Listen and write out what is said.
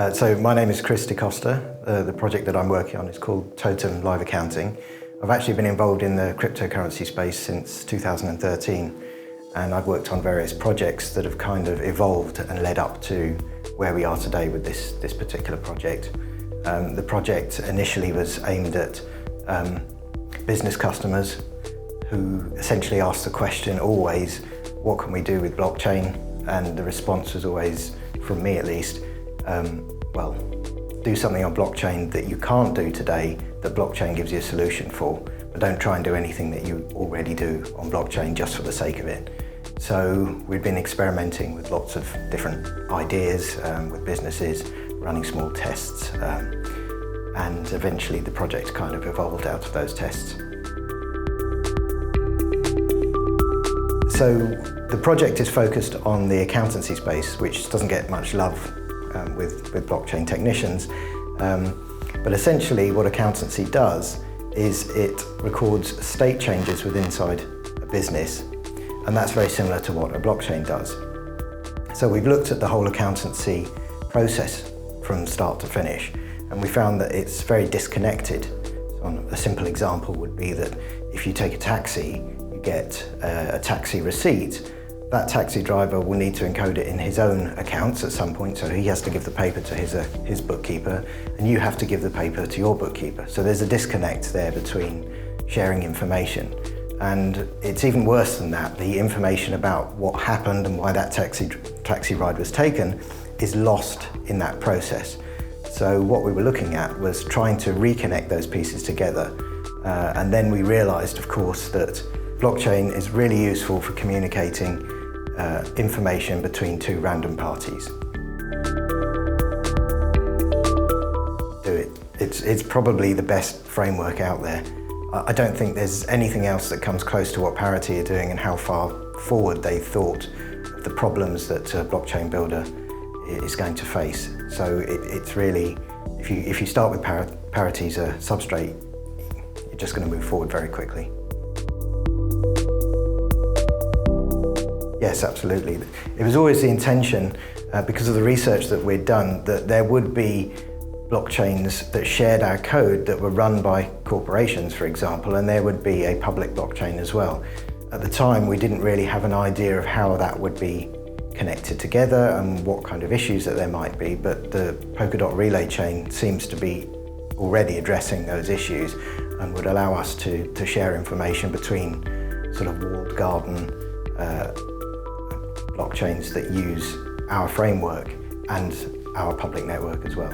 So my name is Chris DeCosta. The project that I'm working on is called Totem Live Accounting. I've actually been involved in the cryptocurrency space since 2013, and I've worked on various projects that have kind of evolved and led up to where we are today with this particular project. The project initially was aimed at business customers who essentially asked the question always, what can we do with blockchain? And the response was always, from me at least, well, do something on blockchain that you can't do today that blockchain gives you a solution for, but don't try and do anything that you already do on blockchain just for the sake of it. So we've been experimenting with lots of different ideas with businesses, running small tests, and eventually the project kind of evolved out of those tests. So the project is focused on the accountancy space, which doesn't get much love with blockchain technicians. But essentially what accountancy does is it records state changes inside a business, and that's very similar to what a blockchain does. So we've looked at the whole accountancy process from start to finish, and we found that it's very disconnected. So a simple example would be that if you take a taxi, you get a taxi receipt. That taxi driver will need to encode it in his own accounts at some point, so he has to give the paper to his bookkeeper, and you have to give the paper to your bookkeeper. So there's a disconnect there between sharing information. And it's even worse than that. The information about what happened and why that taxi ride was taken is lost in that process. So what we were looking at was trying to reconnect those pieces together. And then we realized, of course, that blockchain is really useful for communicating information between two random parties. It's probably the best framework out there. I don't think there's anything else that comes close to what Parity are doing and how far forward they thought of the problems that a blockchain builder is going to face. So it's really, if you start with Parity's Substrate, you're just going to move forward very quickly. Yes, absolutely. It was always the intention, because of the research that we'd done, that there would be blockchains that shared our code that were run by corporations, for example, and there would be a public blockchain as well. At the time, we didn't really have an idea of how that would be connected together and what kind of issues that there might be, but the Polkadot relay chain seems to be already addressing those issues and would allow us to share information between sort of walled garden blockchains that use our framework and our public network as well.